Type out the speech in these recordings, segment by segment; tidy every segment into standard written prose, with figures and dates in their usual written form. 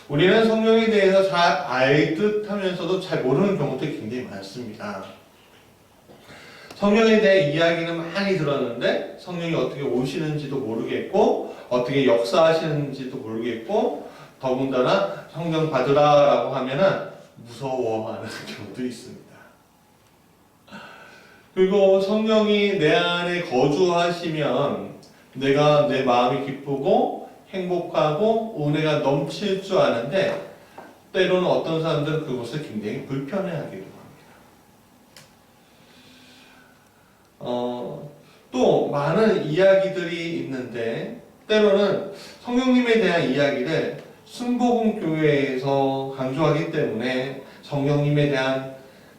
우리는 성령에 대해서 잘 알 듯 하면서도 잘 모르는 경우들이 굉장히 많습니다. 성령에 대한 이야기는 많이 들었는데 성령이 어떻게 오시는지도 모르겠고 어떻게 역사하시는지도 모르겠고 더군다나 성령 받으라 라고 하면은 무서워하는 경우도 있습니다. 그리고 성령이 내 안에 거주하시면 내가 내 마음이 기쁘고 행복하고 은혜가 넘칠 줄 아는데 때로는 어떤 사람들은 그것을 굉장히 불편해하기도 합니다. 또 많은 이야기들이 있는데 때로는 성령님에 대한 이야기를 순복음 교회에서 강조하기 때문에 성령님에 대한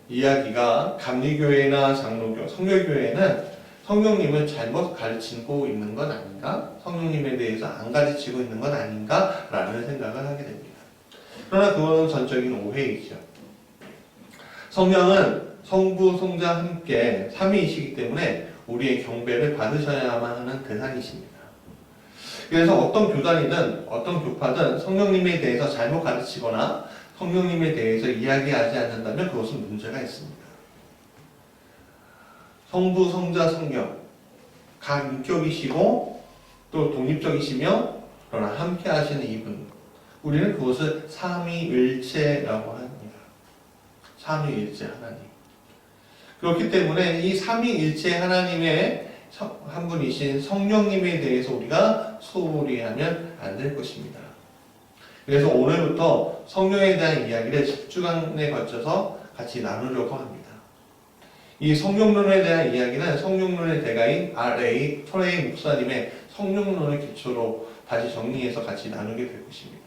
이야기가 감리교회나 장로교, 성결교회는 성령님을 잘못 가르치고 있는 건 아닌가? 성령님에 대해서 안 가르치고 있는 건 아닌가? 라는 생각을 하게 됩니다. 그러나 그거는 전적인 오해이죠. 성령은 성부, 성자 함께 삼위이시기 때문에 우리의 경배를 받으셔야만 하는 대상이십니다. 그래서 어떤 교단이든 어떤 교파든 성령님에 대해서 잘못 가르치거나 성령님에 대해서 이야기하지 않는다면 그것은 문제가 있습니다. 성부, 성자, 성령 각 인격이시고 또 독립적이시며 그러나 함께 하시는 이분 우리는 그것을 삼위일체라고 합니다. 삼위일체 하나님. 그렇기 때문에 이 삼위일체 하나님의 한 분이신 성령님에 대해서 우리가 소홀히 하면 안 될 것입니다. 그래서 오늘부터 성령에 대한 이야기를 10주간에 걸쳐서 같이 나누려고 합니다. 이 성령론에 대한 이야기는 성령론의 대가인 R.A. 토레이 목사님의 성령론을 기초로 다시 정리해서 같이 나누게 될 것입니다.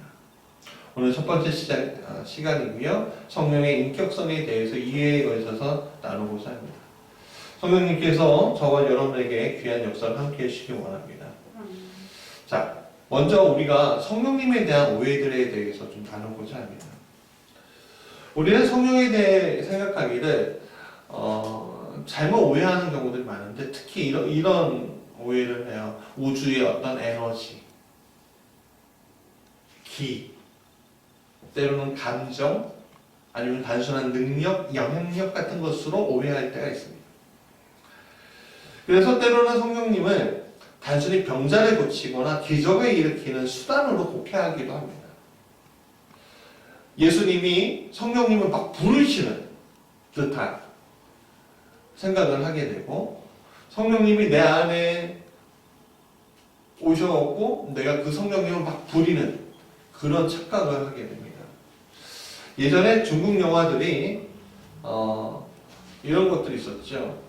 오늘 첫 번째 시간이고요. 성령의 인격성에 대해서 이해에 걸쳐서 나누고자 합니다. 성령님께서 저와 여러분에게 귀한 역사를 함께 해주시기 원합니다. 자, 먼저 우리가 성령님에 대한 오해들에 대해서 좀 나누고자 합니다. 우리는 성령에 대해 생각하기를 잘못 오해하는 경우들이 많은데 특히 이런 오해를 해요. 우주의 어떤 에너지, 기, 때로는 감정, 아니면 단순한 능력, 영향력 같은 것으로 오해할 때가 있습니다. 그래서 때로는 성령님을 단순히 병자를 고치거나 기적을 일으키는 수단으로 곡해하기도 합니다. 예수님이 성령님을 막 부르시는 듯한 생각을 하게 되고 성령님이 내 안에 오셔갖고 내가 그 성령님을 막 부리는 그런 착각을 하게 됩니다. 예전에 중국 영화들이 이런 것들이 있었죠.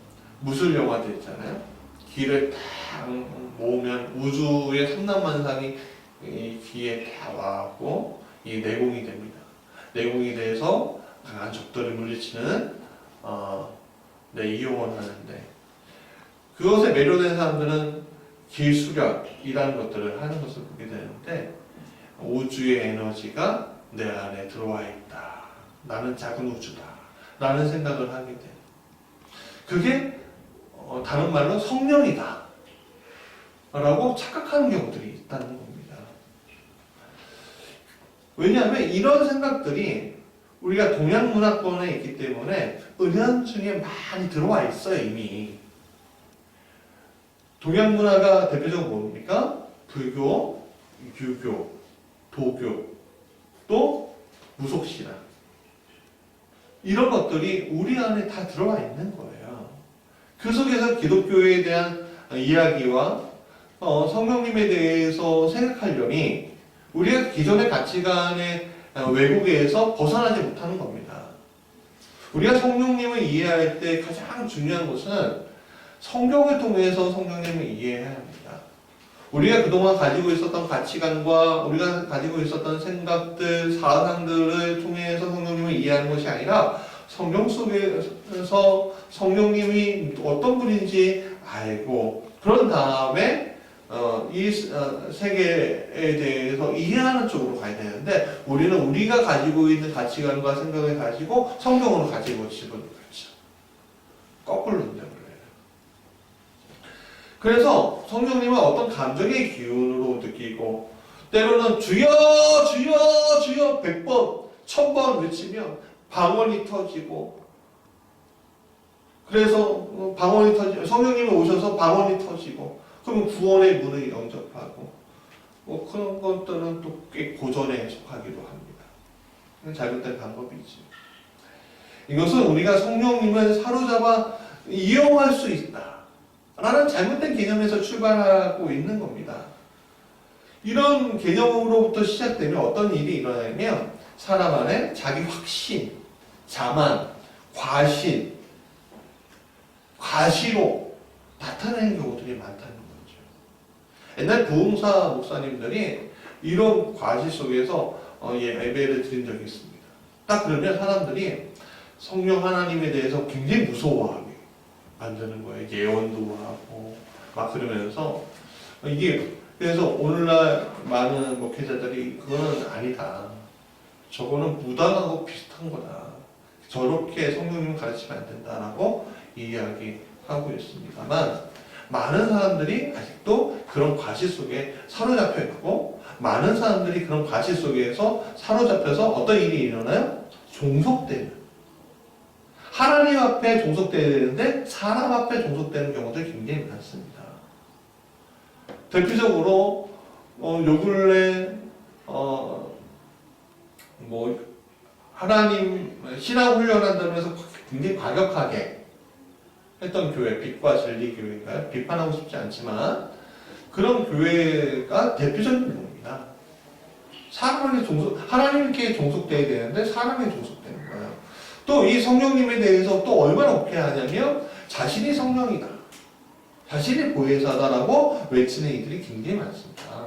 무술 영화들 있잖아요. 기를 딱 모으면 우주의 삼란만상이 이 기에 다 와갖고 이 내공이 됩니다. 내공이 돼서 강한 적들을 물리치는 이용을 하는데 그것에 매료된 사람들은 기수력이라는 것들을 하는 것을 보게 되는데 우주의 에너지가 내 안에 들어와 있다. 나는 작은 우주다. 라는 생각을 하게 돼요. 그게 다른 말로 성령이다. 라고 착각하는 경우들이 있다는 겁니다. 왜냐하면 이런 생각들이 우리가 동양 문화권에 있기 때문에 은연중에 많이 들어와 있어요, 이미. 동양 문화가 대표적으로 뭡니까? 불교, 유교, 도교, 또 무속신앙. 이런 것들이 우리 안에 다 들어와 있는 거예요. 그 속에서 기독교에 대한 이야기와 성령님에 대해서 생각하려니 우리가 기존의 가치관의 왜곡에서 벗어나지 못하는 겁니다. 우리가 성령님을 이해할 때 가장 중요한 것은 성경을 통해서 성령님을 이해해야 합니다. 우리가 그동안 가지고 있었던 가치관과 우리가 가지고 있었던 생각들, 사상들을 통해서 성령님을 이해하는 것이 아니라 성경 속에서 성령님이 어떤 분인지 알고 그런 다음에 이 세계에 대해서 이해하는 쪽으로 가야 되는데 우리는 우리가 가지고 있는 가치관과 생각을 가지고 성경으로 가지고 집어넣죠. 거꾸로 된다고 그래요. 그래서 성령님은 어떤 감정의 기운으로 느끼고 때로는 주여 주여 주여 100번 1000번 외치면 방언이 터지고, 그래서 방언이 터지고 성령님이 오셔서 방언이 터지고, 그러면 구원의 문을 영접하고, 뭐 그런 것들은 또 꽤 고전에 속하기도 합니다. 잘못된 방법이지. 이것은 우리가 성령님을 사로잡아 이용할 수 있다 라는 잘못된 개념에서 출발하고 있는 겁니다. 이런 개념으로부터 시작되면 어떤 일이 일어나냐면 사람 안에 자기 확신, 자만, 과신, 과시로 나타나는 경우들이 많다는 거죠. 옛날 부흥사 목사님들이 이런 과시 속에서 예배를 드린 적이 있습니다. 딱 그러면 사람들이 성령 하나님에 대해서 굉장히 무서워하게 만드는 거예요. 예언도 하고 막 그러면서 이게, 그래서 오늘날 많은 목회자들이 그거는 아니다, 저거는 무당하고 비슷한 거다, 저렇게 성령님을 가르치면 안 된다라고 이야기하고 있습니다만, 많은 사람들이 아직도 그런 과시 속에 사로잡혀 있고, 많은 사람들이 그런 과시 속에서 사로잡혀서 어떤 일이 일어나요? 종속되는, 하나님 앞에 종속되어야 되는데 사람 앞에 종속되는 경우들이 굉장히 많습니다. 대표적으로 요 근래 뭐 하나님 신앙 훈련한다면서 굉장히 과격하게 했던 교회, 빛과 진리 교회인가요? 비판하고 싶지 않지만 그런 교회가 대표적인 겁니다. 사람에게 하나님께 종속되어야 되는데 사람에게 종속되는 거예요. 또 이 성령님에 대해서 또 얼마나 오해하냐면 자신이 성령이다, 자신이 보혜사다라고 외치는 이들이 굉장히 많습니다.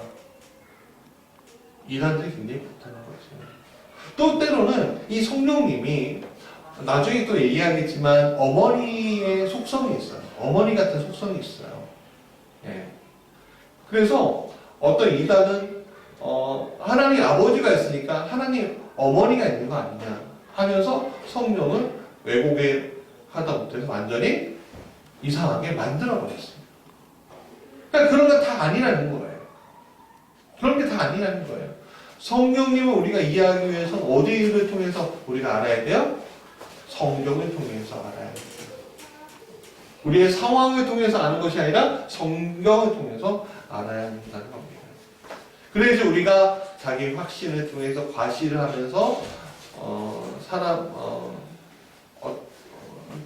이단들이 굉장히 많다는 거죠. 또 때로는 이 성령님이 나중에 또 얘기하겠지만 어머니의 속성이 있어요. 어머니 같은 속성이 있어요. 예. 그래서 어떤 이단은 하나님 아버지가 있으니까 하나님 어머니가 있는 거 아니냐 하면서 성령을 왜곡에 하다 못해서 완전히 이상하게 만들어버렸어요. 그러니까 그런 거 다 아니라는 거예요. 그런 게 다 아니라는 거예요. 성령님을 우리가 이해하기 위해서는 어디를 통해서 우리가 알아야 돼요? 성경을 통해서 알아야 돼요. 우리의 상황을 통해서 아는 것이 아니라 성경을 통해서 알아야 한다는 겁니다. 그래서 우리가 자기 확신을 통해서 과시를 하면서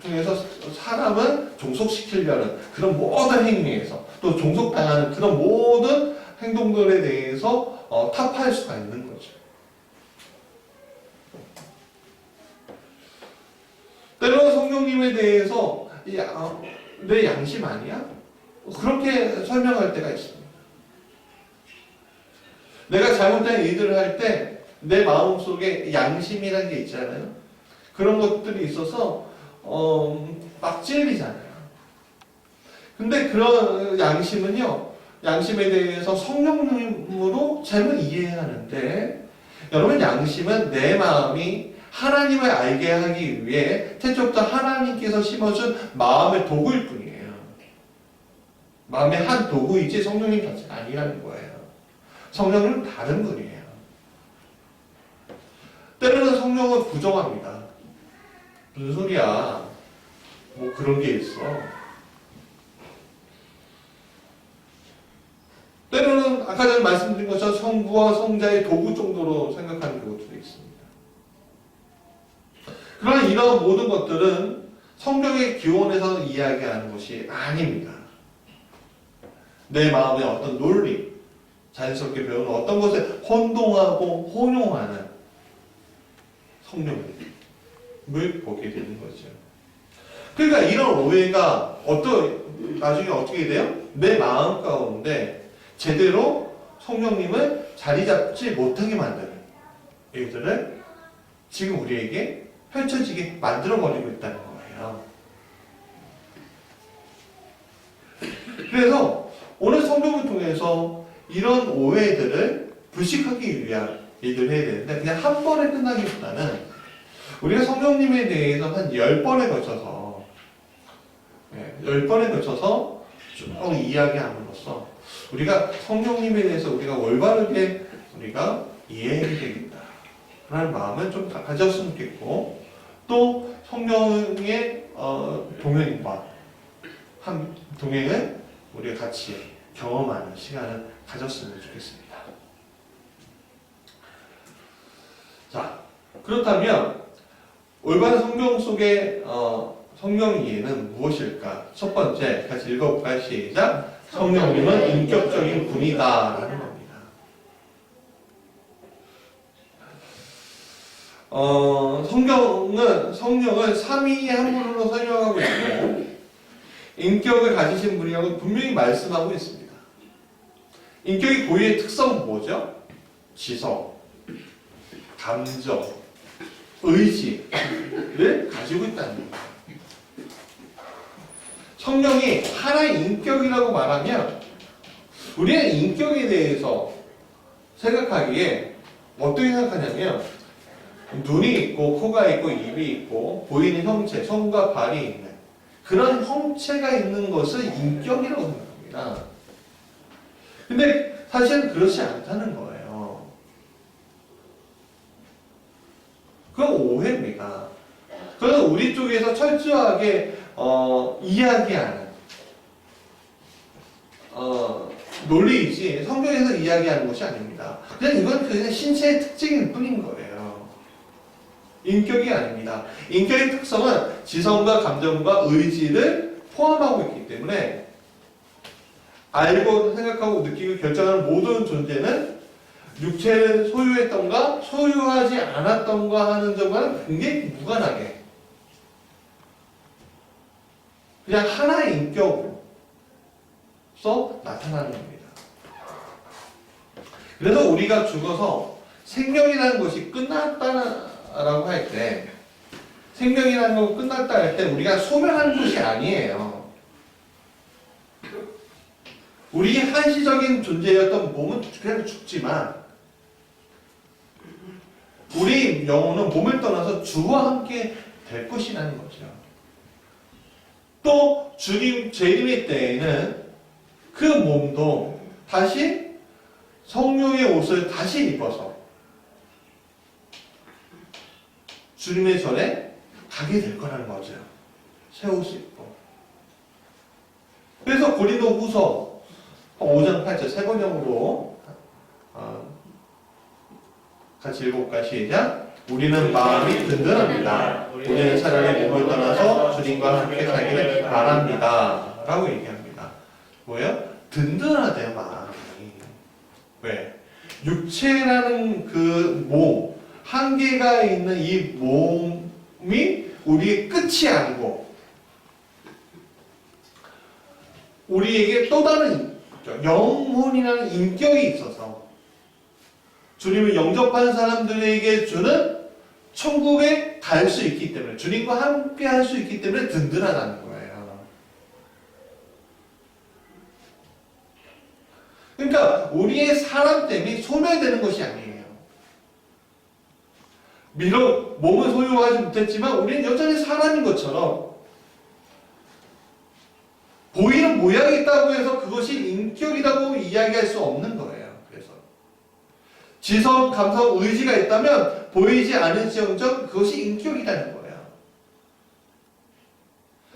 통해서 사람을 종속시키려는 그런 모든 행위에서, 또 종속당하는 그런 모든 행동들에 대해서 타파할 수가 있는 거죠. 때로는 성령님에 대해서 내 양심 아니야? 그렇게 설명할 때가 있습니다. 내가 잘못된 일들을 할 때 내 마음속에 양심이라는 게 있잖아요. 그런 것들이 있어서 막 찔리잖아요. 근데 그런 양심은요, 양심에 대해서 성령님으로 잘못 이해해야 하는데, 여러분 양심은 내 마음이 하나님을 알게 하기 위해 태초부터 하나님께서 심어준 마음의 도구일 뿐이에요. 마음의 한 도구이지 성령님 자체가 아니라는 거예요. 성령은 다른 분이에요. 때로는 성령은 부정합니다. 무슨 소리야? 뭐 그런 게 있어. 때로는 아까 전에 말씀드린 것처럼 성부와 성자의 도구 정도로 생각하는 경우도 있습니다. 그러나 이런 모든 것들은 성경의 기원에서 이야기하는 것이 아닙니다. 내 마음의 어떤 논리, 자연스럽게 배우는 어떤 것에 혼동하고 혼용하는 성령을 보게 되는 거죠. 그러니까 이런 오해가 나중에 어떻게 돼요? 내 마음 가운데 제대로 성령님을 자리 잡지 못하게 만드는 일들을 지금 우리에게 펼쳐지게 만들어버리고 있다는 거예요. 그래서 오늘 성경을 통해서 이런 오해들을 불식하기 위한 일을 해야 되는데, 그냥 한 번에 끝나기보다는 우리가 성령님에 대해서 한 10번에 걸쳐서 10번에 걸쳐서 쭉 이야기함으로써 우리가 성령님에 대해서 우리가 올바르게 우리가 이해해야 되겠다 라는 마음을 좀 가졌으면 좋겠고, 또 성령의 동행을 우리가 같이 경험하는 시간을 가졌으면 좋겠습니다. 자, 그렇다면 올바른 성경 속의 성경 이해는 무엇일까? 첫 번째, 같이 읽어볼까요? 시작. 성령님은 인격적인 분이다 라는 겁니다. 성령을 삼위의 한 분으로 설명하고 있고, 인격을 가지신 분이라고 분명히 말씀하고 있습니다. 인격의 고유의 특성은 뭐죠? 지성, 감정, 의지를 가지고 있다는 겁니다. 성령이 하나의 인격이라고 말하면 우리는 인격에 대해서 생각하기에 어떻게 생각하냐면 눈이 있고 코가 있고 입이 있고 보이는 형체, 손과 발이 있는 그런 형체가 있는 것을 인격이라고 생각합니다. 근데 사실은 그렇지 않다는 거예요. 그건 오해입니다. 그건 우리 쪽에서 철저하게 이야기하는 논리이지 성경에서 이야기하는 것이 아닙니다. 이건 그냥 신체의 특징일 뿐인 거예요. 인격이 아닙니다. 인격의 특성은 지성과 감정과 의지를 포함하고 있기 때문에 알고 생각하고 느끼고 결정하는 모든 존재는 육체를 소유했던가 소유하지 않았던가 하는 점과는 굉장히 무관하게 그냥 하나의 인격으로서 나타나는 겁니다. 그래서 우리가 죽어서 생명이라는 것이 끝났다라고 할 때, 생명이라는 거 끝났다 할 때 우리가 소멸하는 것이 아니에요. 우리 한시적인 존재였던 몸은 그냥 죽지만 우리 영혼은 몸을 떠나서 주와 함께 될 것이라는 거죠. 또 주님 재림의 때에는 그 몸도 다시 성령의 옷을 다시 입어서 주님의 전에 가게 될 거라는 거죠. 새 옷을 입고. 그래서 고린도후서 5장 8절 세 번역으로 같이 읽어볼까요? 시작. 우리는 마음이 든든합니다. 우리는 차라리 몸을 떠나서 주님과 함께 살기를 바랍니다. 라고 얘기합니다. 뭐예요? 든든하대요, 마음이. 왜? 육체라는 그 몸, 한계가 있는 이 몸이 우리의 끝이 아니고 우리에게 또 다른 영혼이라는 인격이 있어서 주님을 영접한 사람들에게 주는 천국에 갈 수 있기 때문에 주님과 함께 할 수 있기 때문에 든든하다는 거예요. 그러니까 우리의 사람 때문에 소멸되는 것이 아니에요. 비록 몸을 소유하지 못했지만 우리는 여전히 사람인 것처럼 보이는 모양이 있다고 해서 그것이 인격이라고 이야기할 수 없는 거예요. 그래서 지성, 감성, 의지가 있다면 보이지 않을지언정 그것이 인격이라는 거예요.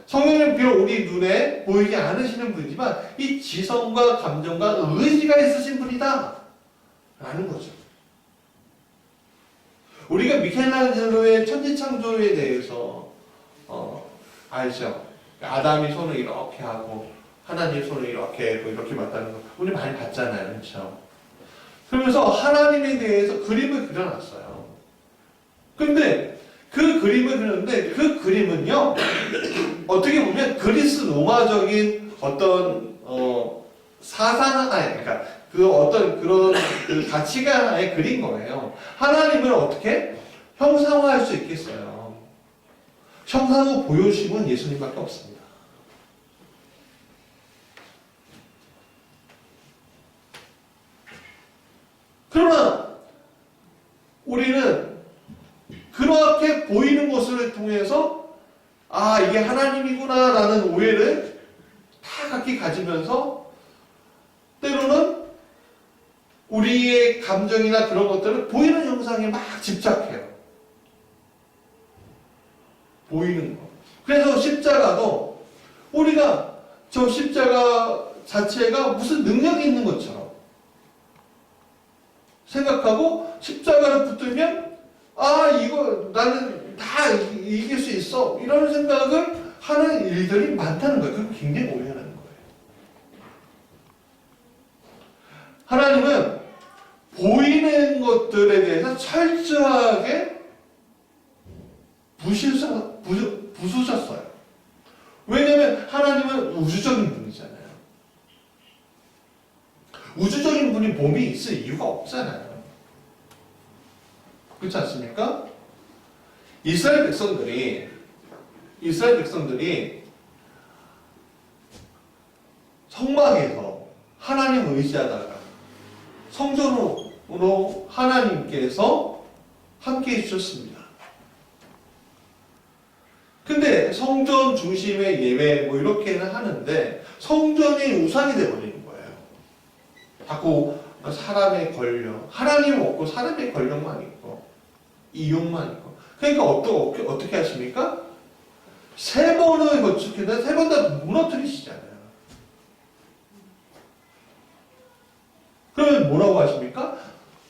성령은 비록 우리 눈에 보이지 않으시는 분이지만 이 지성과 감정과 의지가 있으신 분이다 라는 거죠. 우리가 미켈란젤로의 천지창조에 대해서 알죠. 아담이 손을 이렇게 하고 하나님 손을 이렇게 하고 이렇게 맞다는 거 우리 많이 봤잖아요. 그렇죠? 그러면서 하나님에 대해서 그림을 그려놨어요. 근데 그 그림을 그렸는데 그 그림은요 어떻게 보면 그리스 로마적인 어떤 사상 그러니까 그 어떤 그런 그 가치관에 그린 거예요. 하나님을 어떻게 형상화할 수 있겠어요? 형상화 보여주심은 예수님밖에 없습니다. 그러나 우리는 그렇게 보이는 것을 통해서 아 이게 하나님이구나 라는 오해를 다 각기 가지면서 또 우리의 감정이나 그런 것들을 보이는 형상에 막 집착해요. 보이는 거. 그래서 십자가도 우리가 저 십자가 자체가 무슨 능력이 있는 것처럼 생각하고 십자가를 붙들면 이거 나는 다 이길 수 있어 이런 생각을 하는 일들이 많다는 거예요. 그건 굉장히 오해하는 거예요. 하나님은 보이는 것들에 대해서 철저하게 부수셨어요. 왜냐하면 하나님은 우주적인 분이잖아요. 우주적인 분이 몸이 있을 이유가 없잖아요. 그렇지 않습니까? 이스라엘 백성들이 성막에서 하나님을 의지하다가 성전으로 하나님께서 함께 해주셨습니다. 근데 성전 중심의 예배 뭐 이렇게는 하는데 성전이 우상이 되어버리는 거예요. 자꾸 사람의 권력, 하나님 없고 사람의 권력만 있고 이용만 있고. 그러니까 어떻게 하십니까? 세 번을 건축했는데 세 번 다 무너뜨리시잖아요. 그러면 뭐라고 하십니까?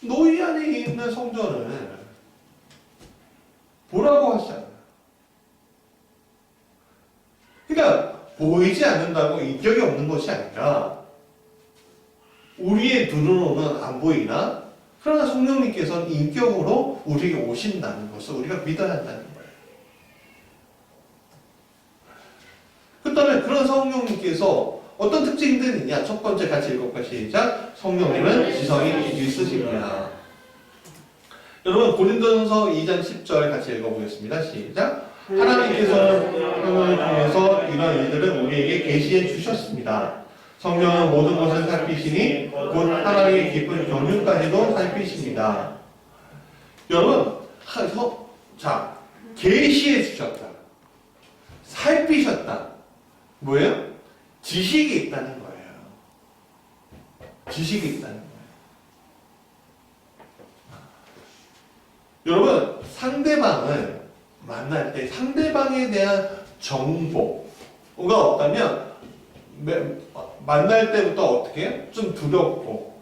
너희 안에 있는 성전을 보라고 하시잖아요. 그러니까 보이지 않는다고 인격이 없는 것이 아니라 우리의 눈으로는 안 보이나 그러나 성령님께서는 인격으로 우리에게 오신다는 것을 우리가 믿어야 한다는 거예요. 그 다음에 그런 성령님께서 어떤 특징들이 있냐? 첫 번째 같이 읽어볼까요? 시작. 성령님은 지성이 있으십니다. 여러분 고린도전서 2장 10절 같이 읽어보겠습니다. 시작. 하나님께서는 성령을 통해서 이런 일들을 우리에게 계시해 주셨습니다. 성령은 모든 것을 살피시니 곧 하나님의 깊은 경륜까지도 살피십니다. 여러분, 계시해 주셨다. 살피셨다. 뭐예요? 지식이 있다는 거예요. 지식이 있다는 거예요. 여러분, 상대방을 만날 때 상대방에 대한 정보가 없다면 만날 때부터 어떻게 해요? 좀 두렵고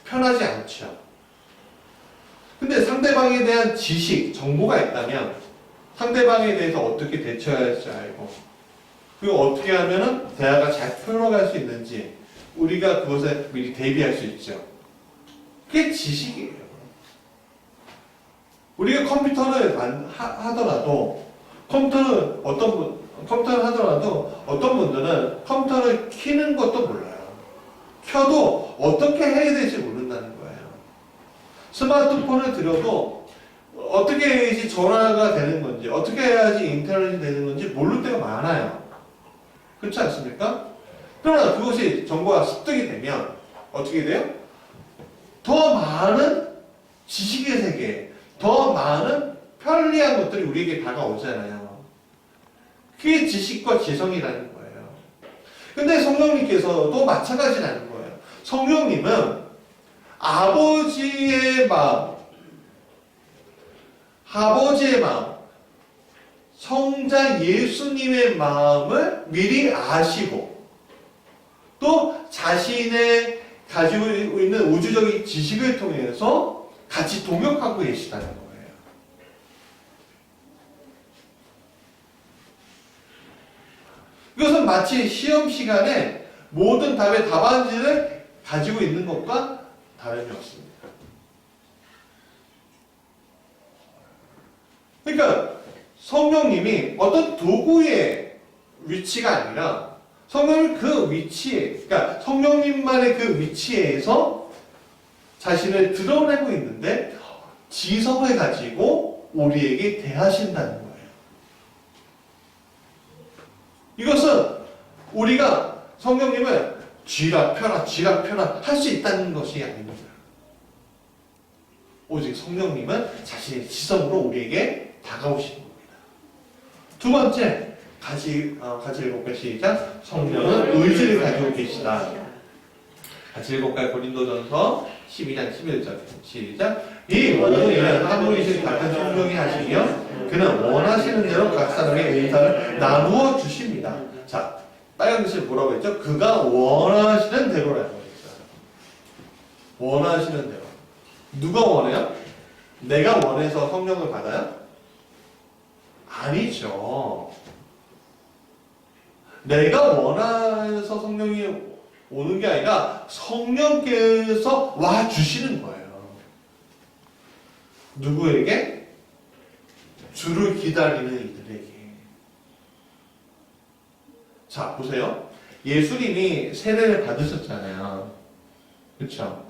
편하지 않죠. 근데 상대방에 대한 지식, 정보가 있다면 상대방에 대해서 어떻게 대처해야 할지 알고 그리고 어떻게 하면은 대화가 잘 풀어갈 수 있는지 우리가 그것에 미리 대비할 수 있죠. 그게 지식이에요. 우리가 컴퓨터를 하더라도 컴퓨터를 하더라도 어떤 분들은 컴퓨터를 켜는 것도 몰라요. 켜도 어떻게 해야 될지 모른다는 거예요. 스마트폰을 들여도 어떻게 해야지 전화가 되는 건지 어떻게 해야지 인터넷이 되는 건지 모를 때가 많아요. 그렇지 않습니까? 그러나 그것이 정보가 습득이 되면 어떻게 돼요? 더 많은 지식의 세계, 더 많은 편리한 것들이 우리에게 다가오잖아요. 그게 지식과 지성이라는 거예요. 근데 성령님께서도 마찬가지라는 거예요. 성령님은 아버지의 마음, 성자 예수님의 마음을 미리 아시고 또 자신의 가지고 있는 우주적인 지식을 통해서 같이 동역하고 계시다는 거예요. 이것은 마치 시험 시간에 모든 답의 답안지를 가지고 있는 것과 다름이 없습니다. 그러니까 성령님이 어떤 도구의 위치가 아니라 성령님 그 위치에, 그러니까 성령님만의 그 위치에서 자신을 드러내고 있는데 지성을 가지고 우리에게 대하신다는 거예요. 이것은 우리가 성령님을 쥐라 펴라 할 수 있다는 것이 아닙니다. 오직 성령님은 자신의 지성으로 우리에게 다가오시는 겁니다. 두 번째, 같이 읽어볼까요? 시작. 성령은 의지를 가지고 계시다. 같이 읽어볼까요? 고린도전서 12장 11절 시작. 이 모든 일은 한 분이신 같은 성령이 하시며 그는 원하시는 대로 각 사람의 은사를 나누어 주십니다. 자, 빨간 글씨 뭐라고 했죠? 그가 원하시는 대로라고 했어요. 원하시는 대로. 누가 원해요? 내가 원해서 성령을 받아요? 아니죠. 내가 원해서 성령이 오는 게 아니라 성령께서 와 주시는 거예요. 누구에게? 주를 기다리는 이들에게. 자, 보세요. 예수님이 세례를 받으셨잖아요. 그렇죠?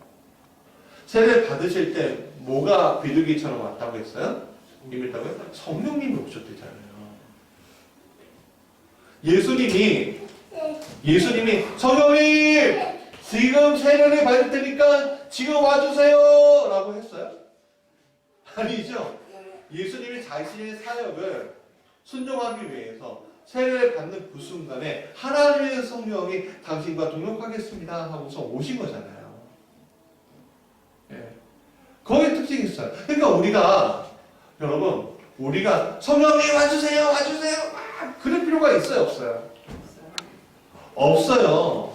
세례를 받으실 때 뭐가 비둘기처럼 왔다고 했어요? 임했다고요? 성령님이 오셨대잖아요. 예수님이 성령님 지금 세례를 받을 테니까 지금 와주세요 라고 했어요? 아니죠. 예수님이 자신의 사역을 순종하기 위해서 세례를 받는 그 순간에 하나님의 성령이 당신과 동역하겠습니다 하고서 오신 거잖아요. 예. 거기에 특징이 있어요. 그러니까 우리가 성령님 와주세요 그럴 필요가 있어요 없어요? 없어요.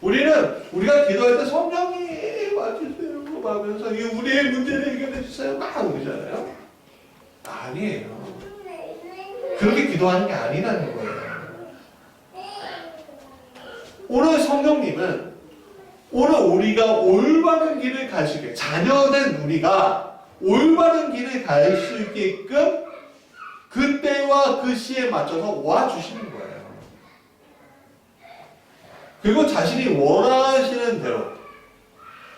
우리가 기도할 때 성령님 와주세요 하면서 우리의 문제를 해결해 주세요 막 그러잖아요. 아니에요. 그렇게 기도하는 게 아니라는 거예요. 오늘 성령님은 오늘 우리가 올바른 길을 갈 수 있게, 자녀된 우리가 올바른 길을 갈 수 있게끔 그때와 그 시에 맞춰서 와주시는 거예요. 그리고 자신이 원하시는 대로,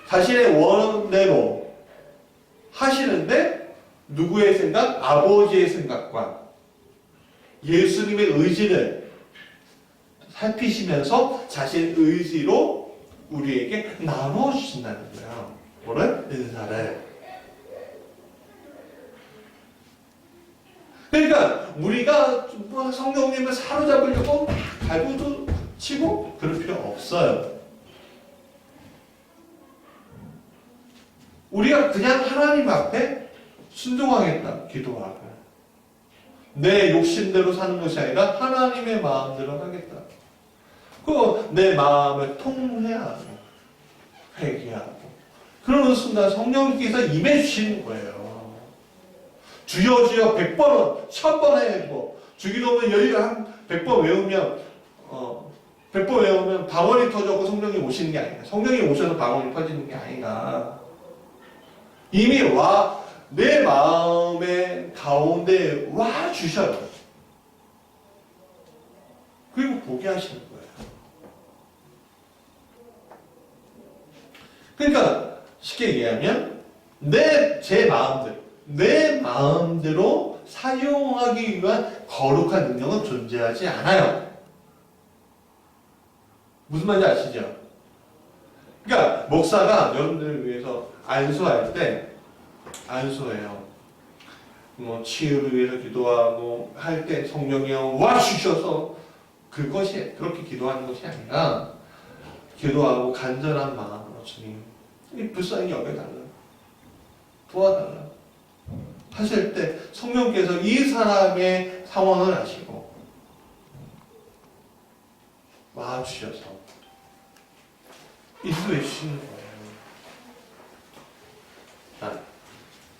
자신의 원대로 하시는데 누구의 생각? 아버지의 생각과 예수님의 의지를 살피시면서 자신의 의지로 우리에게 나누어 주신다는 거예요. 뭐를? 은사를. 그러니까 우리가 성령님을 사로잡으려고 막 발부도 치고 그럴 필요 없어요. 우리가 그냥 하나님 앞에 순종하겠다 기도하고 내 욕심대로 사는 것이 아니라 하나님의 마음대로 하겠다. 그 내 마음을 통회하고 회개하고 그러는 순간 성령님께서 임해 주시는 거예요. 주여 주여 100번은 1000번 해고 주기도문 열리를 한 100번 외우면 100번 외우면 방언이 터져고 성령이 오시는 게 아니라 성령이 오셔서 방언이 터지는 게 아니라 이미 내 마음의 가운데 와 주셔요. 그리고 보게 하시는 거예요. 그러니까 쉽게 얘기하면 내 마음대로 사용하기 위한 거룩한 능력은 존재하지 않아요. 무슨 말인지 아시죠? 그러니까 목사가 여러분들을 위해서 안수할 때 안수해요. 치유를 위해서 기도하고 할 때 성령이 와 주셔서 그것이 그렇게 기도하는 것이 아니라 기도하고 간절한 마음으로 주님 이 불쌍히 여겨달라 도와달라 하실 때 성령께서 이 사람의 상황을 아시고 와 주셔서 인도해 주시는 거예요. 자,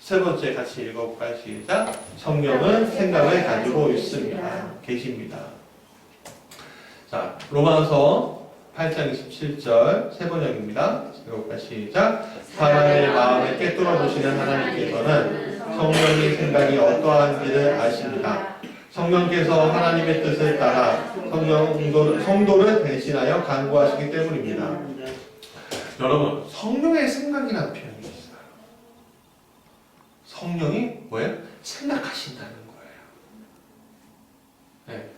세 번째 같이 읽어볼까요? 시작. 성령은 생각을 가지고 있습니다. 계십니다. 자, 로마서 8장 27절 세 번역입니다. 읽어볼까요? 시작. 사람의 마음을 꿰뚫어 보시는 하나님께서는 성령의 생각이 어떠한지를 아십니다. 성령께서 하나님의 뜻을 따라 성도를 대신하여 간구하시기 때문입니다. 여러분, 성령의 생각이라는 표현이 있어요. 성령이 뭐예요? 생각하신다는 거예요. 네,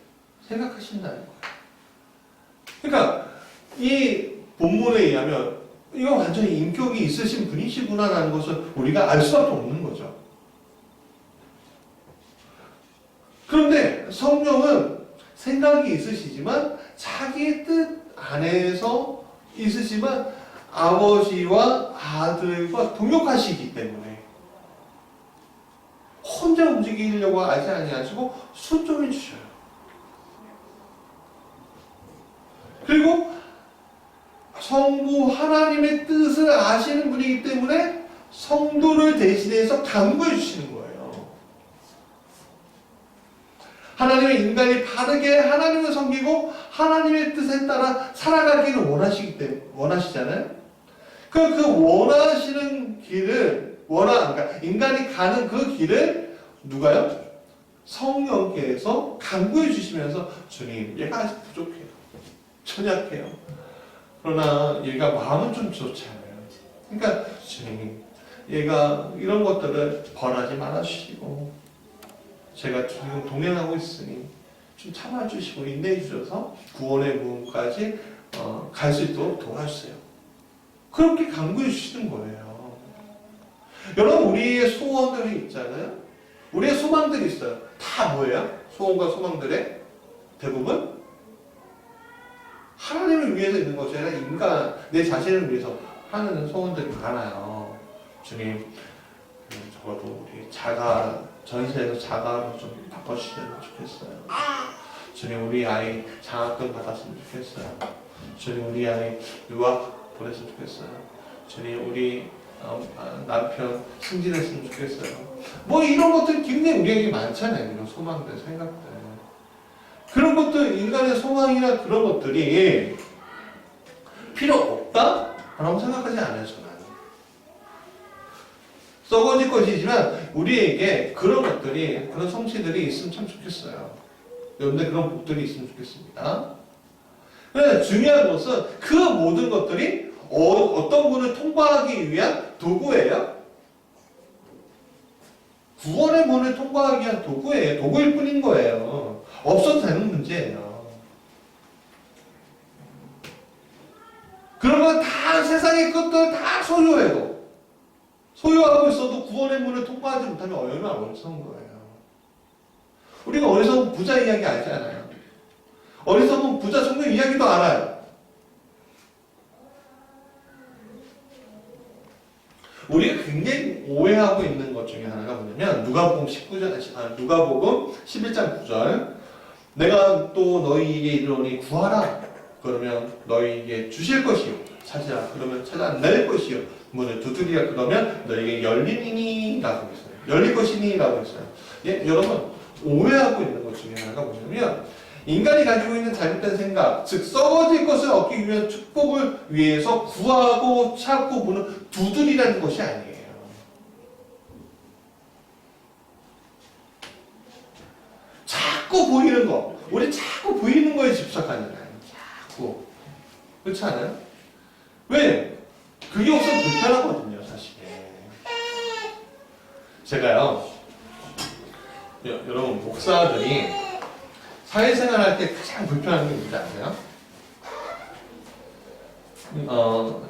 생각하신다는 거예요. 그러니까 이 본문에 의하면 이거 완전히 인격이 있으신 분이시구나라는 것을 우리가 알 수밖에 없는 거죠. 그런데 성령은 생각이 있으시지만 자기 뜻 안에서 있으시지만 아버지와 아들과 동역하시기 때문에 혼자 움직이려고 하지 아니하시고 순종해 주셔요. 그리고 성부 하나님의 뜻을 아시는 분이기 때문에 성도를 대신해서 강구해 주시는 거예요. 하나님의 인간이 바르게 하나님을 섬기고 하나님의 뜻에 따라 살아가기를 원하시잖아요. 그 원하시는 길을 그러니까 인간이 가는 그 길을 누가요? 성령께서 강구해 주시면서 주님, 얘가 아직 부족해요. 천약해요. 그러나 얘가 마음은 좀 좋지 않아요. 그러니까 주님, 얘가 이런 것들을 벌하지 말아주시고 제가 지금 동행하고 있으니 좀 참아주시고 인내해 주셔서 구원의 문까지 갈 수 있도록 도와주세요. 그렇게 강구해 주시는 거예요. 여러분, 우리의 소원들이 있잖아요. 우리의 소망들이 있어요. 다 뭐예요? 소원과 소망들의 대부분 하나님을 위해서 있는 것이 아니라 인간, 내 자신을 위해서 하는 소원들이 많아요. 주님, 적어도 우리 전시에서 자가로 좀 바꿔주시면 좋겠어요. 주님, 우리 아이 장학금 받았으면 좋겠어요. 주님, 우리 아이 유학 보냈으면 좋겠어요. 주님, 우리 남편 승진했으면 좋겠어요. 뭐 이런 것들 굉장히 우리에게 많잖아요. 이런 소망들, 생각들. 그런 것들, 인간의 소망이나 그런 것들이 필요 없다? 라고 생각하지 않아요, 저는. 썩어질 것이지만 우리에게 그런 것들이, 그런 성취들이 있으면 참 좋겠어요. 여러분들 그런 복들이 있으면 좋겠습니다. 그런데 중요한 것은 그 모든 것들이 어떤 분을 통과하기 위한 도구예요. 구원의 문을 통과하기 위한 도구예요. 도구일 뿐인 거예요. 없어도 되는 문제예요. 그러면 다 세상의 것들 다 소유하고 있어도 구원의 문을 통과하지 못하면 얼마나 어리석은 거예요. 우리가 어리석은 부자 이야기 알지 않아요? 어리석은 부자 성경 이야기도 알아요. 우리가 굉장히 오해하고 있는 것 중에 하나가 뭐냐면 누가복음 11장 9절 내가 또 너희에게 이르노니 구하라 그러면 너희에게 주실 것이요 찾으라 그러면 찾아낼 것이요 문을 두드리라 그러면 너희에게 열리니 라고 했어요. 열릴 것이니 라고 했어요. 예, 여러분 오해하고 있는 것 중에 하나가 뭐냐면 인간이 가지고 있는 잘못된 생각, 즉 썩어질 것을 얻기 위한 축복을 위해서 구하고 찾고 문을 두드리라는 것이 아니에요. 자꾸 보이는 거, 우리 자꾸 보이는 거에 집착하는 거예요. 자꾸. 그렇지 않아요? 왜? 그게 없으면 불편하거든요, 사실. 제가요, 여러분, 목사들이 사회생활 할 때 가장 불편한 게 뭔지 아세요?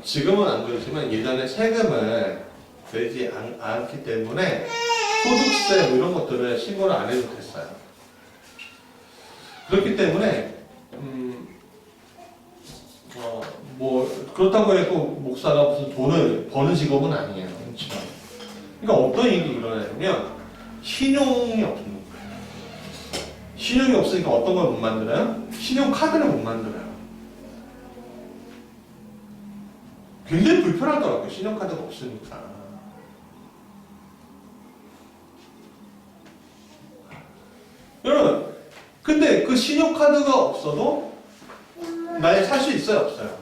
지금은 안 그러지만 예전에 세금을 내지 않기 때문에 소득세 이런 것들을 신고를 안 해도 됐어요. 그렇기 때문에 뭐 그렇다고 해도 목사가 무슨 돈을 버는 직업은 아니에요. 그렇죠? 그러니까 어떤 일이 일어나냐면 신용이 없는 거예요. 신용이 없으니까 어떤 걸 못 만들어요? 신용카드를 못 만들어요. 굉장히 불편하더라고요. 신용카드가 없으니까. 여러분, 근데 그 신용카드가 없어도 만약에 살 수 있어요? 없어요?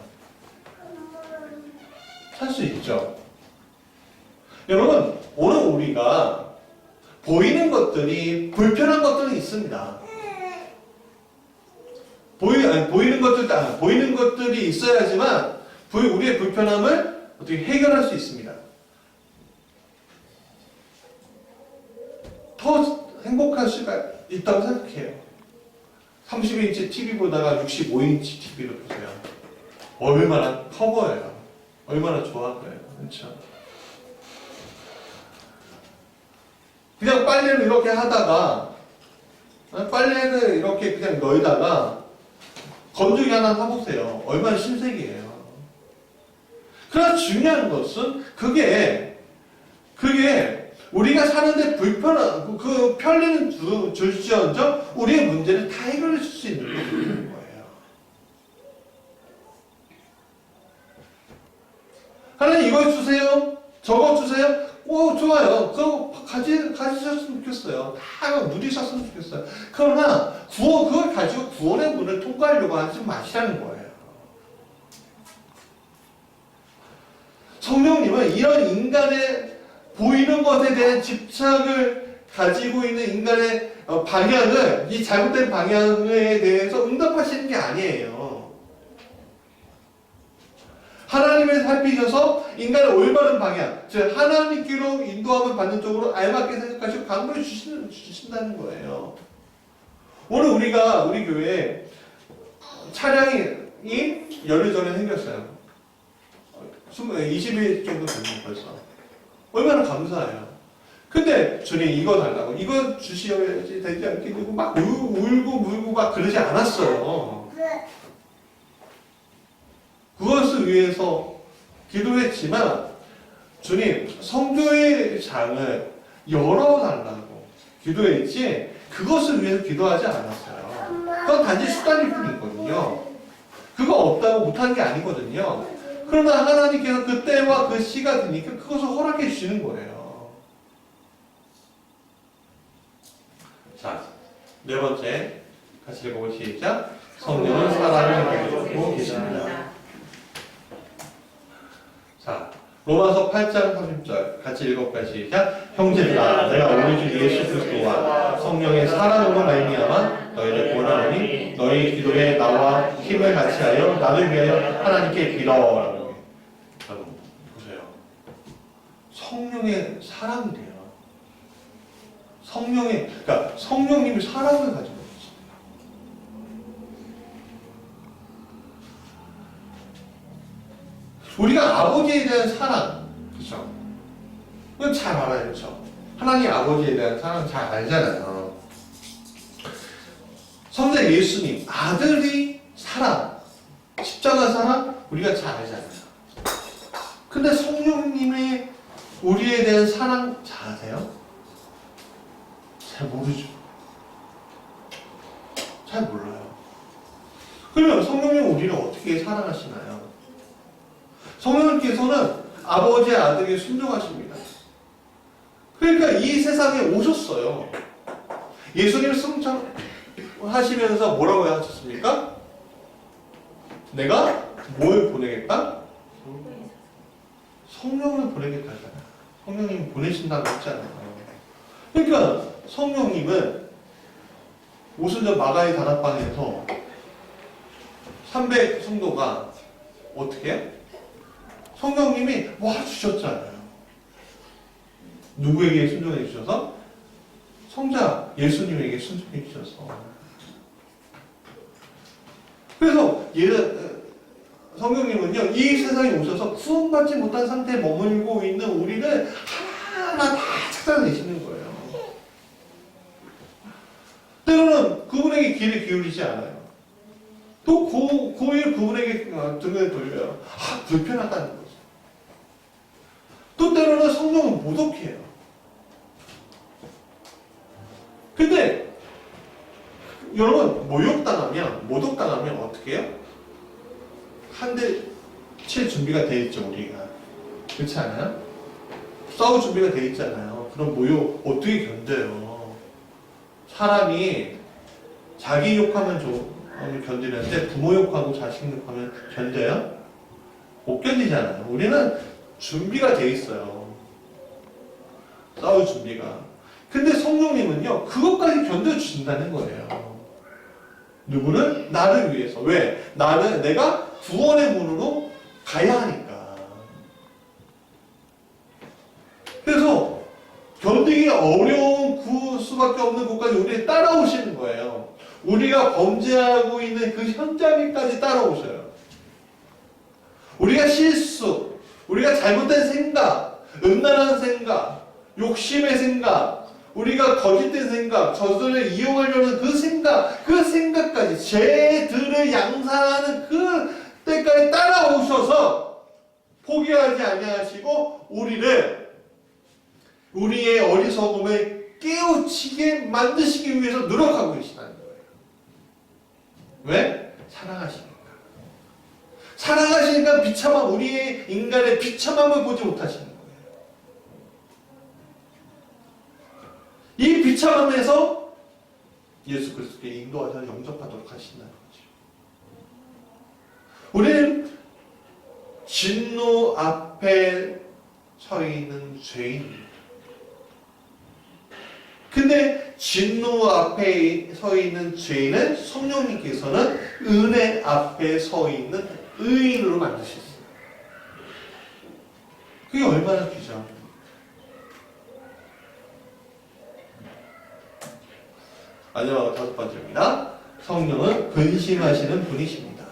살 수 있죠. 여러분, 오늘 우리가 보이는 것들이 불편한 것들은 있습니다. 보이는 것들이 있어야지만 우리의 불편함을 어떻게 해결할 수 있습니다. 더 행복할 수가 있다고 생각해요. 32인치 TV 보다가 65인치 TV를 보세요. 얼마나 커 보여요. 얼마나 좋아 보여요. 그렇죠? 그냥 빨래를 이렇게 하다가 빨래를 이렇게 그냥 널다가 건조기 하나 사보세요. 얼마나 신세계예요. 그러나 중요한 것은 그게 우리가 사는데 불편한 그 편리는 줄지언정 우리의 문제를 다 해결해 줄 수 있는 거예요. 하나님 이거 주세요. 저거 주세요. 오 좋아요. 그거 가지셨으면 좋겠어요. 다 누리셨으면 좋겠어요. 그러나 그걸 가지고 구원의 문을 통과하려고 하지 마시라는 거예요. 성령님은 이런 인간의 보이는 것에 대한 집착을 가지고 있는 인간의 방향을, 이 잘못된 방향에 대해서 응답하시는 게 아니에요. 하나님을 살피셔서 인간의 올바른 방향, 즉 하나님께로 인도함을 받는 쪽으로 알맞게 생각하시고 강구해 주신다는 거예요. 오늘 우리 교회에 차량이 열흘 전에 생겼어요. 20일 정도 됐네요, 벌써. 얼마나 감사해요. 근데 주님 이거 달라고, 이거 주시어야지 되지 않겠냐고 막 울고 막 그러지 않았어요. 그것을 위해서 기도했지만 주님 성교의 장을 열어달라고 기도했지 그것을 위해서 기도하지 않았어요. 그건 단지 수단일 뿐이거든요. 그거 없다고 못하는 게 아니거든요. 그러나 하나님께서 그때와 그 시가 되니까 그것을 허락해 주시는 거예요. 자, 네 번째 같이 읽어보고 시작. 성령은 사랑을 가지고 계십니다. 자, 로마서 8장 30절 같이 읽어볼까요? 시작. 형제들아, 내가 우리 주 예수 그리스도와 성령의 사랑으로 말미암아 너희를 권하노니 너희 기도에 나와 힘을 같이하여 나를 위하여 하나님께 빌어라고. 여러분 보세요. 성령의 사랑이래요. 그러니까 성령님이 사랑을 가지고 있습니다. 우리가 아버지에 대한 사랑, 그렇죠? 그건 잘 알아요, 그렇죠? 하나님 아버지에 대한 사랑 잘 알잖아요. 성자 예수님 아들이 사랑, 십자가 사랑 우리가 잘 알잖아요. 근데 성령님의 우리에 대한 사랑 잘 아세요? 잘 모르죠. 잘 몰라요. 그러면 성령님 우리를 어떻게 사랑하시나요? 성령님께서는 아버지의 아들에게 순종하십니다. 그러니까 이 세상에 오셨어요. 예수님을 승천하시면서 뭐라고 하셨습니까? 내가 뭘 보내겠다? 성령을 보내겠다 하잖아요. 성령님이 보내신다고 했잖아요. 그러니까 성령님은 오순절 마가의 다락방에서 300 성도가 어떻게 해요? 성령님이 와주셨잖아요. 누구에게 순종해 주셔서? 성자 예수님에게 순종해 주셔서. 그래서 성령님은요, 이 세상에 오셔서 구원받지 못한 상태에 머물고 있는 우리를 하나하나 다 찾아내시는 거예요. 때로는 그분에게 귀를 기울이지 않아요. 또 고일 그분에게 등을 돌려요. 불편하다는 거죠. 또 때로는 성령은 모독해요. 근데 여러분 모독당하면 어떻게 해요? 한 대 칠 준비가 돼 있죠, 우리가. 그렇지 않아요? 싸울 준비가 돼 있잖아요. 그럼 모욕 어떻게 견뎌요? 사람이 자기 욕하면 견디는데 부모 욕하고 자식 욕하면 견뎌요? 못 견디잖아요. 우리는 준비가 돼 있어요. 싸울 준비가. 근데 성령님은요, 그것까지 견뎌주신다는 거예요. 누구를? 나를 위해서. 왜? 내가 구원의 문으로 가야 하니까. 그래서 견디기 어려운 수밖에 없는 곳까지 우리를 따라오시는 거예요. 우리가 범죄하고 있는 그 현장에까지 따라오셔요. 우리가 실수, 우리가 잘못된 생각, 음란한 생각, 욕심의 생각, 우리가 거짓된 생각, 저들을 이용하려는 그 생각까지 죄들을 양산하는 그 때까지 따라오셔서 포기하지 아니하시고 우리의 어리석음을 깨우치게 만드시기 위해서 노력하고 계시다는 거예요. 왜? 사랑하시니까. 사랑하시니까 비참한 우리의 인간의 비참함을 보지 못하시는 거예요. 이 비참함에서 예수 그리스도께 인도하셔서 영접하도록 하신다는 거죠. 우리는 진노 앞에 서 있는 죄인입니다. 근데 진노 앞에 서 있는 죄인은 성령님께서는 은혜 앞에 서 있는 의인으로 만드셨어요. 그게 얼마나 귀중합니까? 마지막으로 5번째입니다. 성령은 근심하시는 분이십니다.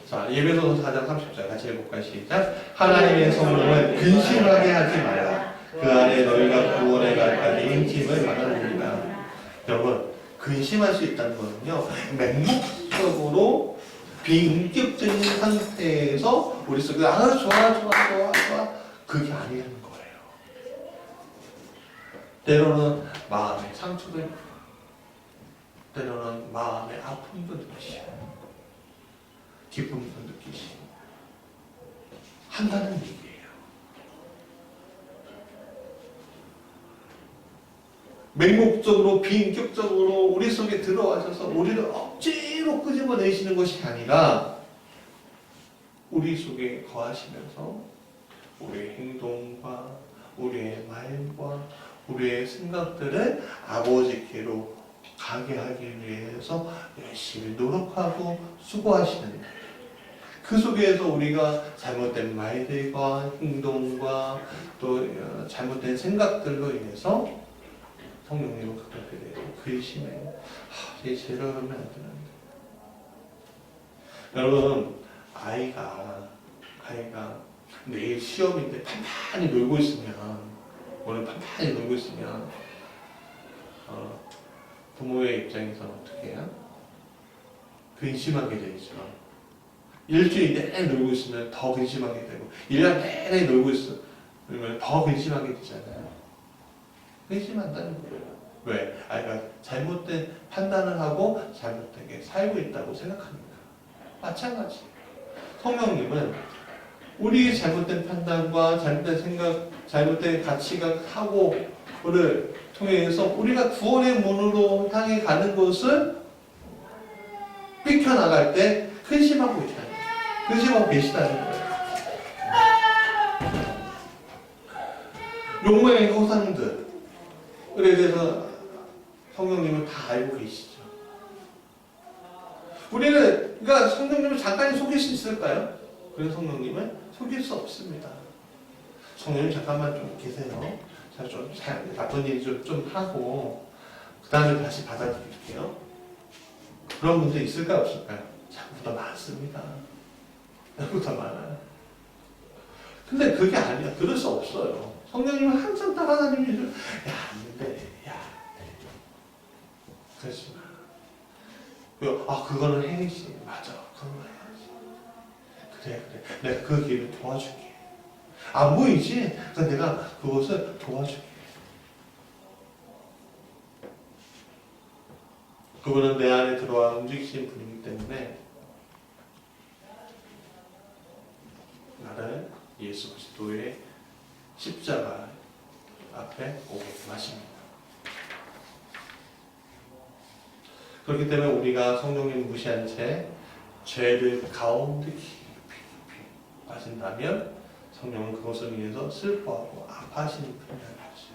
자, 예배소서 4장 30절 같이 읽어볼까요? 시작. 하나님의 성령을 근심하게 하지 마라. 그 안에 너희가 구원에 갈까지 인침을 받아들이라. 여러분, 근심할 수 있다는 거는요, 맹목적으로 비인격적인 상태에서 우리 속에 좋아 그게 아니라는 거예요. 때로는 마음의 상처도 있고, 때로는 마음의 아픔도 느끼시고, 기쁨도 느끼시고 한다는 얘기예요. 맹목적으로 비인격적으로 우리 속에 들어와셔서 우리를 억지로 끄집어내시는 것이 아니라 우리 속에 거하시면서 우리의 행동과 우리의 말과 우리의 생각들을 아버지께로 가게 하기 위해서 열심히 노력하고 수고하시는 거예요. 그 속에서 우리가 잘못된 말들과 행동과 또 잘못된 생각들로 인해서 성령님은 그것에 대해서 근심해요. 제 죄를 하면 안 되는데. 여러분, 아이가 내일 시험인데 판판히 놀고 있으면, 오늘 판판히 놀고 있으면 부모의 입장에서는 어떻게 해요? 근심하게 되죠. 일주일 내내 놀고 있으면 더 근심하게 되고, 1년 내내 놀고 있으면 더 근심하게 되잖아요. 근심한다는 거예요. 왜? 아이가 잘못된 판단을 하고 잘못되게 살고 있다고 생각합니다. 마찬가지. 성령님은 우리의 잘못된 판단과 잘못된 생각, 잘못된 가치관, 사고를 통해서 우리가 구원의 문으로 향해 가는 것을 삐켜나갈 때 근심하고 있다는 거예요. 근심하고 계시다는 거예요. 욕망의 허상들에 대해서 성령님은 다 알고 계시죠. 우리는, 그러니까 성령님을 잠깐 속일 수 있을까요? 그래서 성령님은 속일 수 없습니다. 성령님 잠깐만 좀 계세요. 좀 나쁜 일 좀 하고 그 다음에 다시 받아들일게요. 그런 분들 있을까요? 없을까요? 자꾸보다 많습니다. 자꾸보다 많아요. 근데 그게 아니야. 그럴 수 없어요. 성령님은 항상 따라다니면서 야, 안 돼. 야, 그러지 마. 그거는 해야지. 맞아. 그건 해야지. 그래. 내가 그 길을 도와줄게. 안 보이지? 그러니까 내가 그것을 도와줄게. 그분은 내 안에 들어와 움직이신 분이기 때문에 나를 예수 그리스도의 십자가 앞에 오게끔 하십니다. 그렇기 때문에 우리가 성령님 무시한 채 죄를 가운데 깊이 빠진다면 성령은 그것을 위해서 슬퍼하고 아파하시는 분이라는 거죠.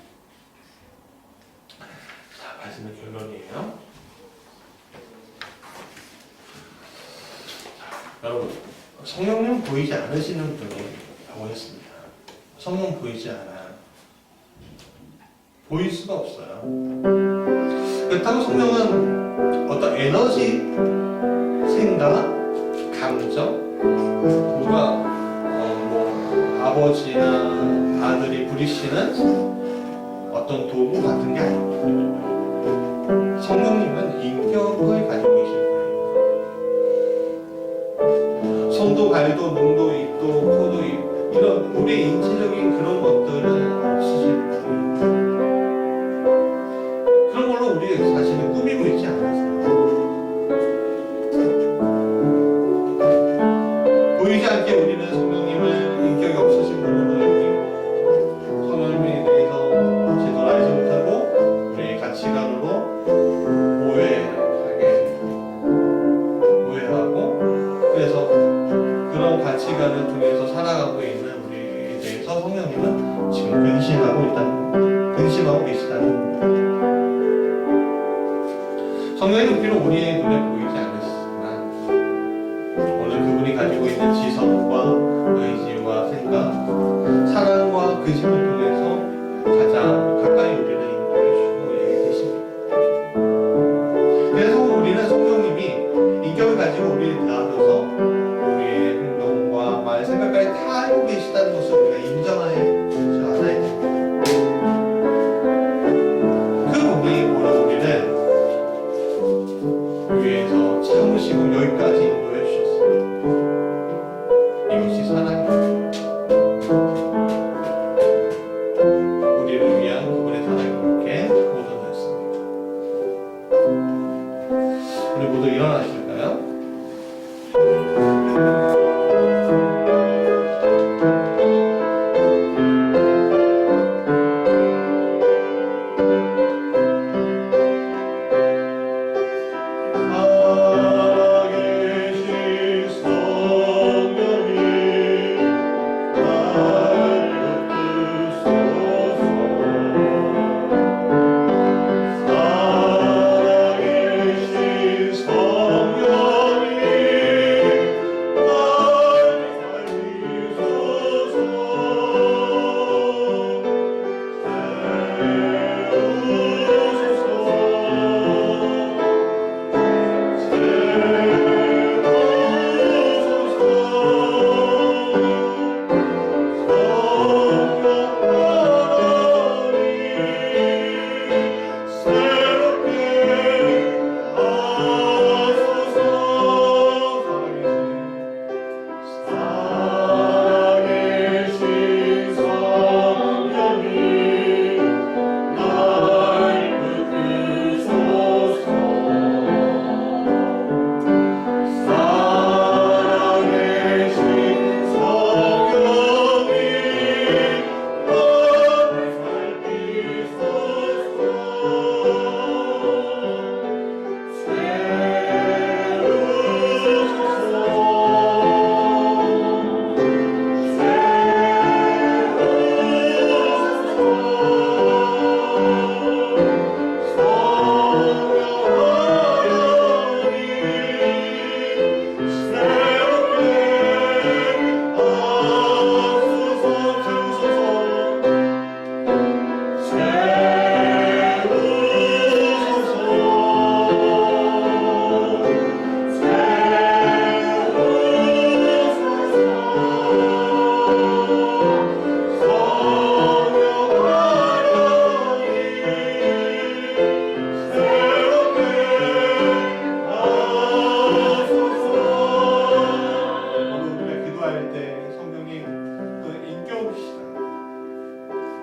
자, 말씀의 결론이에요. 자, 여러분, 성령님 보이지 않으시는 분이라고 했습니다. 성령 보이지 않아요. 보일 수가 없어요. 그렇다고 성령은 어떤 에너지, 생각, 감정, 누가 아버지나 아들이 부리시는 어떤 도구 같은 게 아닙니다. 성령님은 인격을 가지고 계신 거예요. 성도 다리도 눈도 입도 코도 이런 우리의 인체적인 그런 것들은 없으십니다. 그런 걸로 우리 사실은 꾸미고 있지 않았어요. 보이지 않게 우리는 성령님을 인격이 없으신 분으로 여기고 성령님에 대해서 제대로 알지 못하고 우리의 가치관으로 오해하고 그래서 그런 가치관을 통해서 살아가고 있는 우리에 대해서 성령님은 지금 근심하고 계시다는 겁니다. 성령님은 비록 우리의 눈에 보이지 않으시지만 오늘 그분이 가지고 있는 지성과 의지와 생각, 사랑과 그 힘을 통해서 가장 가까이 우리를 인도해 주시고 우리에게 계십니다. 그래서 우리는 성령님이 인격을 가지고 우리를 대하셔서 우리의 행동과 말, 생각까지 다 알고 계시다는 것을 우리가 인정해야 됩니다. 그분이 오늘 우리를 위해서 참으시고 여기까지 인도해 주셨습니다. 이것이 사랑입니다. 우리를 위한 그분의 사랑이 그렇게 모든이었습니다. 우리 모두 일어나실까요?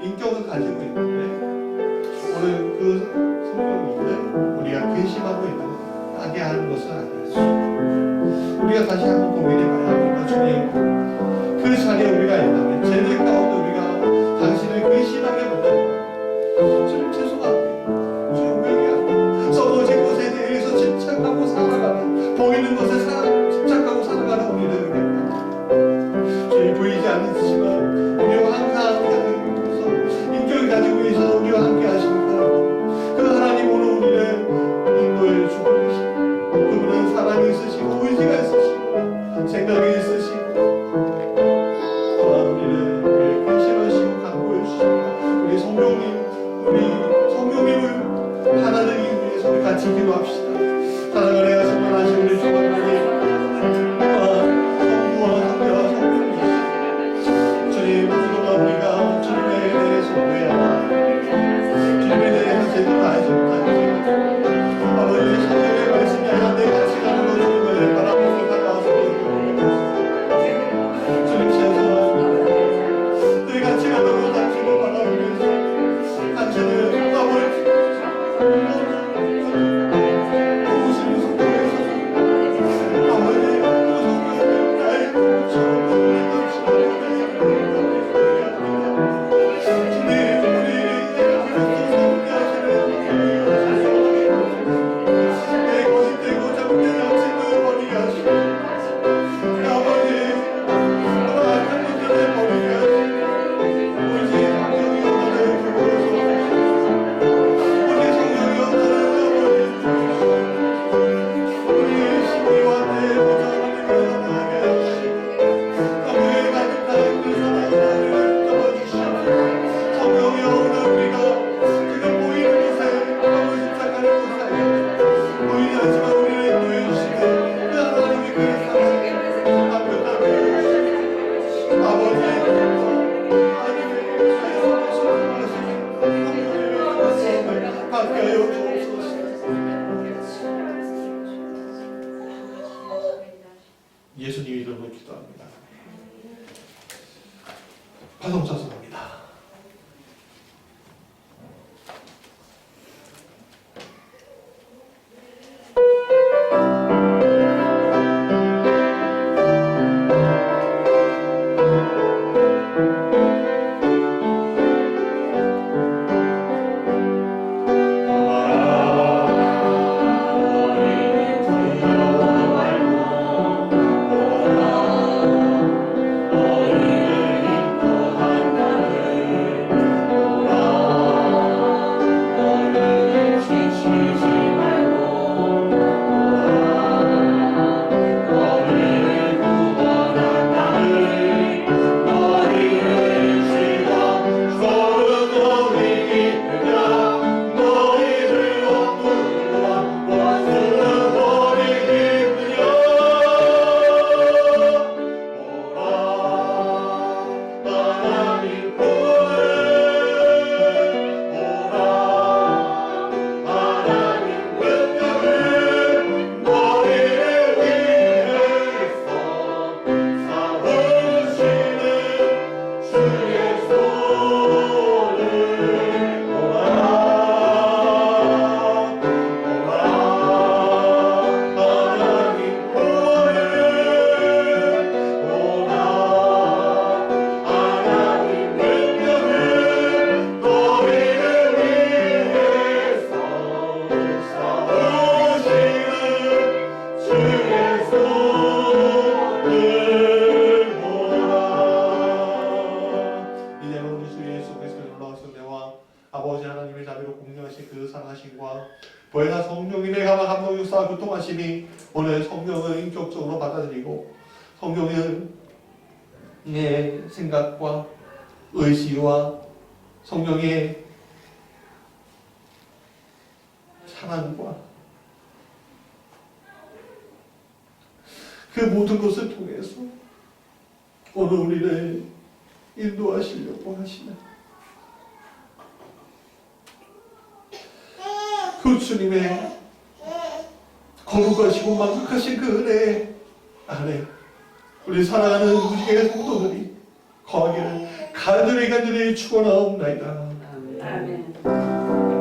인격을 가지고 있는데 오늘 그 성령님을 우리가 근심하고 하게 하는 것은 아니었습니다. 우리가 다시 한번 고민해봐야 합니다. 주님, 그 자리에 우리가 있다면 죄들 가운데 우리가 당신을 근심하게 만들고 주님 죄송합니다. 주님 왜냐 써보진 것에 대해서 집착하고 살아가는 보이는 것에 집착하고 살아가는 우리를 그랬다. 주님 보이지 않으시지만 우리와 항상 인격을 가지고 계셔서 우리와 함께 하십니다. 그 하나님 오늘 우리를 인도해 주고 계십니다. 그분은 사랑이 있으시고 의지가 있으시고 생각이 있으시고 또한 우리를 근심하시고 간구해 주십니다. 우리 성령님을 하나 되기 위해서 우리 같이 기도합시다. 사랑을 해야 성만하신 우리 주 하나님 성부와 성자와 성령님 주님 받음사성합니다. 아버지 하나님의 자비로 공정하신 그 사랑하심과 보혜사 성령님의 감화 감동 역사 교통하심이 오늘 성경을 인격적으로 받아들이고 성경의 생각과 의지와 성경의 사랑과 그 모든 것을 통해서 오늘 우리를 인도하시려고 하시는 그 주님의 거룩하시고 만족하신 그 은혜 안에 우리 사랑하는 무지개 성도들이 거하기를 간절히 축원하옵나이다. 아멘.